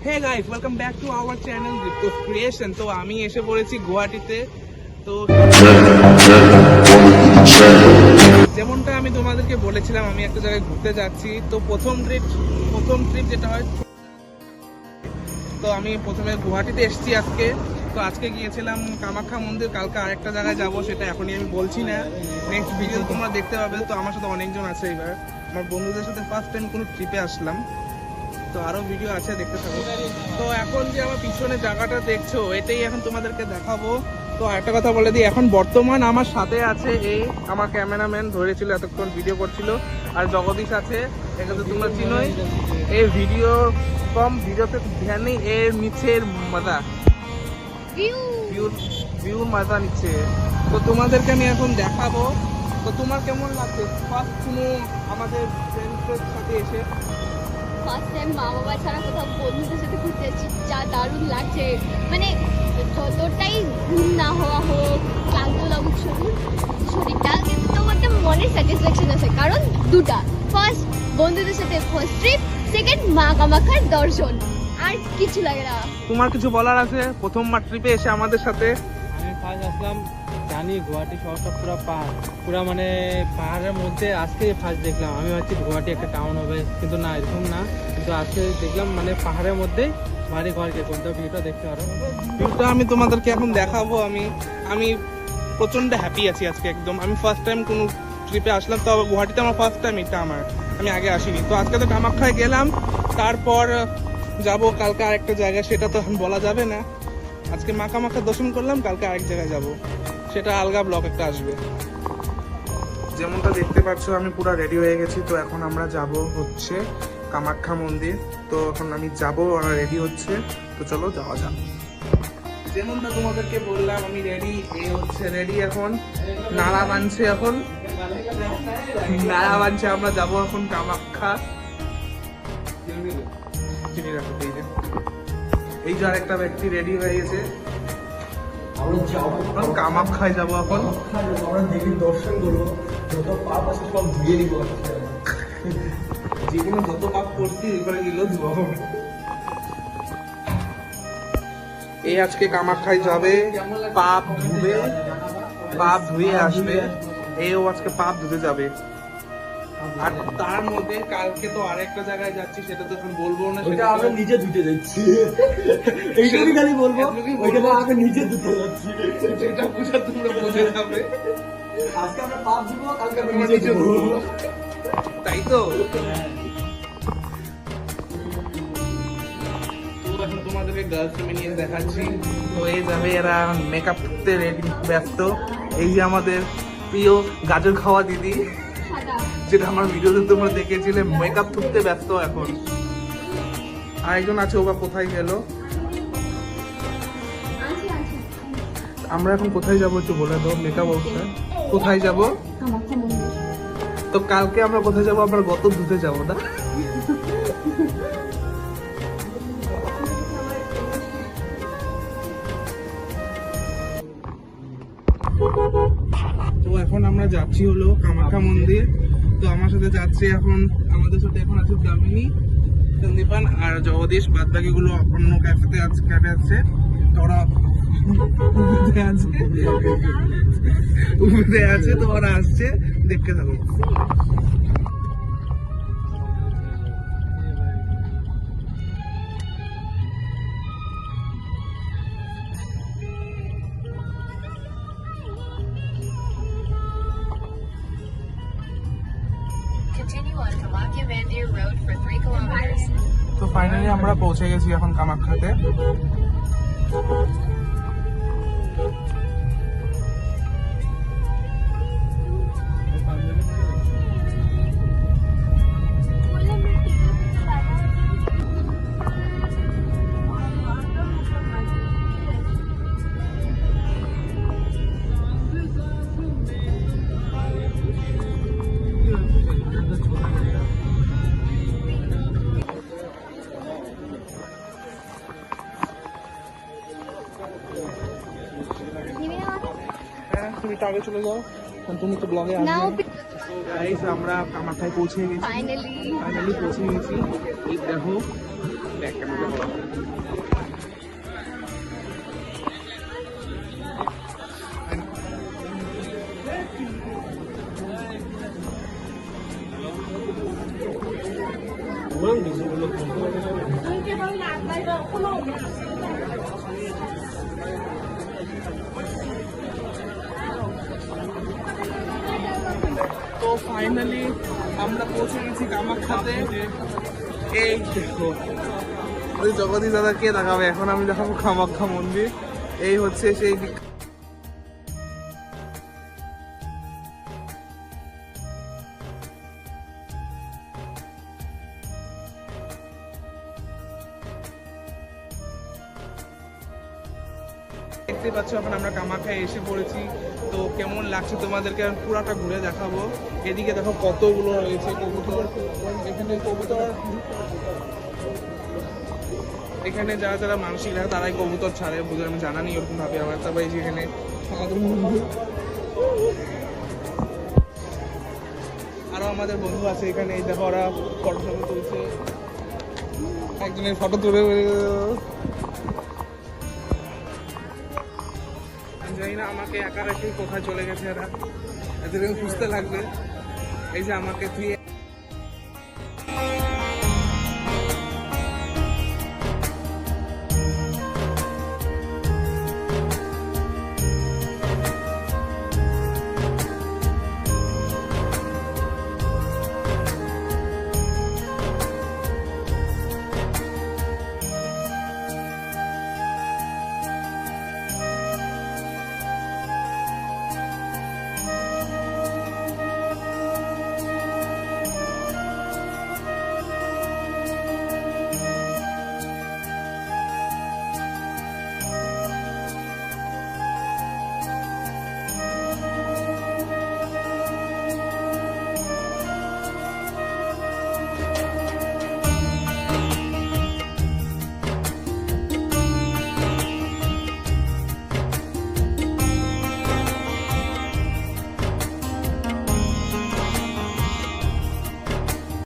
Hey guys, welcome back to our channel রিপ্তো creation. তো আমি এসে পড়েছি গুয়াহাটিতে। তো যেমনটা আমি তোমাদেরকে বলেছিলাম, আমি একটা জায়গায় ঘুরতে যাচ্ছি। তো প্রথম ট্রিপ যেটা হয়, তো আমি প্রথমে গুয়াহাটিতে এসেছি আজকে। তো আজকে গিয়েছিলাম কামাখ্যা মন্দির, কালকে আরেকটা জায়গায় যাব, সেটা এখনই আমি বলছি না, নেক্সট ভিডিও তোমরা দেখতে পাবে। তো আমার সাথে অনেকজন আছে, এবার আমার বন্ধুদের সাথে ফার্স্ট টাইম কোনো ট্রিপে আসলাম। তো আরো ভিডিও আছে, দেখতে থাকো। তো এখন যে আমার পিছনে জায়গাটা দেখছো, এটাই এখন তোমাদেরকে দেখাবো। তো একটা কথা বলে দিই, এখন বর্তমান আমার সাথে আছে এই আমার ক্যামেরাম্যান, ধরেছিল এতক্ষণ ভিডিও করছিল, আর জগদীশ আছে, একে তো তোমরা চিনোই। এই ভিডিওতে ধ্যান নেই, এর নিচের মজা ভিউর মজা নিচ্ছে। তো তোমাদেরকে আমি এখন দেখাবো। তো তোমার কেমন লাগছে ফার্স্ট কোনো আমাদের ফ্রেন্ডসদের সাথে এসে? ফার্স্ট টাইম মা বাবা ছাড়া কোথাও বন্ধুদের সাথে ঘুরতে যাচ্ছি, যা দারুণ লাগছে। মানে যতটাই ঘুম না হওয়া হোক, ক্লান্ত লাগুক শরীরটা, কিন্তু তোমার একটা মনের স্যাটিসফ্যাকশন আছে। কারণ দুটা, ফার্স্ট বন্ধুদের সাথে ফার্স্ট ট্রিপ, সেকেন্ড মা কামাখ্যার দর্শন। আর কিছু লাগে না। তোমার কিছু বলার আছে প্রথমবার ট্রিপে এসে আমাদের সাথে? আমি ফার্স্ট আসলাম, জানি গুয়াহাটি শহরটা পুরো মানে পাহাড়ের মধ্যে। আজকে ফার্স্ট দেখলাম, আমি ভাবছি গুয়াহাটি একটা টাউন হবে, কিন্তু না, এরকম না। কিন্তু আজকে দেখলাম মানে পাহাড়ের মধ্যে বাড়ি ঘর কে কোনটা ভিউটা দেখতে পারো। ভিউটা আমি তোমাদেরকে এখন দেখাবো। আমি প্রচন্ড হ্যাপি আছি আজকে একদম। আমি ফার্স্ট টাইম কোনো ট্রিপে আসলাম, তো গুয়াহাটিতে আমার ফার্স্ট টাইম, এটা আমি আগে আসিনি। তো আজকে তো কামাখ্যায় গেলাম, তারপর যাব কালকে আরেকটা জায়গায়, সেটা তো এখন বলা যাবে না। আজকে মা কামাখ্যা দর্শন করলাম, কালকে আরেক জায়গায় যাব, সেটা আলগা ব্লগ একটা আসবে। যেমনটা দেখতে পাচ্ছ, আমি পুরো রেডি হয়ে গেছি। তো এখন আমরা যাব হচ্ছে কামাখ্যা মন্দির। তো এখন আমি যাব, ওরা রেডি হচ্ছে, তো চলো যাওয়া যাক। যেমনটা তোমাদেরকে বললাম, আমি রেডি, হচ্ছে রেডি। এখন নাড়া বানছে, আমরা যাব এখন কামাখ্যা। চিনি রাখো, এই যে আরেকটা ব্যক্তি রেডি হয়ে গেছে, কামাখ্যায় যাবো এখন। আমরা দেবীর দর্শন করবো, যত পাপ আছে সব ধুয়ে নিবো। জীবনে যত পাপ করছি এবারে গেলেও ধোয়া। এই আজকে কামাখ্যায় যাবে, পাপ ধুয়ে আসবে। এও আজকে পাপ ধুতে যাবে। আর তার মধ্যে কালকে তো আরেকটা জায়গায় যাচ্ছি, সেটা তো এখন বলবো না, সেটা আমরা নিজে ধুতে যাচ্ছি। এইটুকুই খালি বলবো, ওইখানে আমরা নিজে ধুতে যাচ্ছি। যেটা বুঝা তোমরা বুঝে যাবে। আজকে আমরা পাপ দিব, কালকে আমরা আমরা নিজে নিচে ধুবো। তাই তো? এখন তোমাদেরকে গার্লস রুমে নিয়ে দেখাচ্ছি। তো এই যাবে এরা মেকআপ করতে রেডি, ব্যস্ত। এই যে আমাদের প্রিয় গাজর খাওয়া দিদি, যেটা আমার ভিডিওতে তোমরা দেখেছিলে, মেকআপ করতে ব্যস্ত এখন। আরেকজন আছে, ওবা কোথায় গেল? আমরা এখন কোথায় যাবো একটু বলে দাও, মেকআপ অবস্থা কোথায় যাব? তো কালকে আমরা কোথায় যাবো? আমরা গত ধুতে যাবো না? তো এখন আমরা যাচ্ছি হলো কামাখ্যা মন্দির। তো আমার সাথে যাচ্ছে এখন, আমাদের সাথে এখন আছে দামিনী, সন্দীপান আর জগদীশ। বাদ বাকি গুলো অন্য ক্যাফে আছে। তো ওরা আছে, তো ওরা আসছে, দেখতে থাকো। তো ফাইনালি আমরা পৌঁছে গেছি এখন কামাখ্যাতে। তুমি তো আগে চলে যাও, তুমি তো ব্লগে আসবে। গাইস, আমরা কামাখ্যায় পৌঁছে গেছি, ফাইনালি পৌঁছে গেছি। এই দেখো দেখ কেমন বড়। তো ফাইনালি আমরা পৌঁছে গেছি কামাখ্যাতে। এই দেখো ওই জগদীশ দাদা কে দেখাবে, এখন আমি দেখাবো কামাখ্যা মন্দির। এই হচ্ছে সেই দেখতে পাচ্ছ, এখন আমরা কামাখ্যায় এসে পড়েছি। তো কেমন লাগছে তোমাদেরকে আমি পুরাটা ঘুরে দেখাবো। এদিকে দেখো কতগুলো রয়েছে কবুতর, এখানে কবুতর, এখানে যারা যারা মানসিক রাখে তারাই কবুতর ছাড়ে, বুঝে আমি জানা নেই ওরকম ভাবে আমার। তারপরে এই যে এখানে আরো আমাদের বন্ধু আছে এখানে, এই দেখো ওরা ফটো তুলছে, একজনের ফটো তুলে জানি না আমাকে একা রেখে কোথায় চলে গেছে এরা, এদের খুঁজতে লাগবে। এই যে আমাকে তুই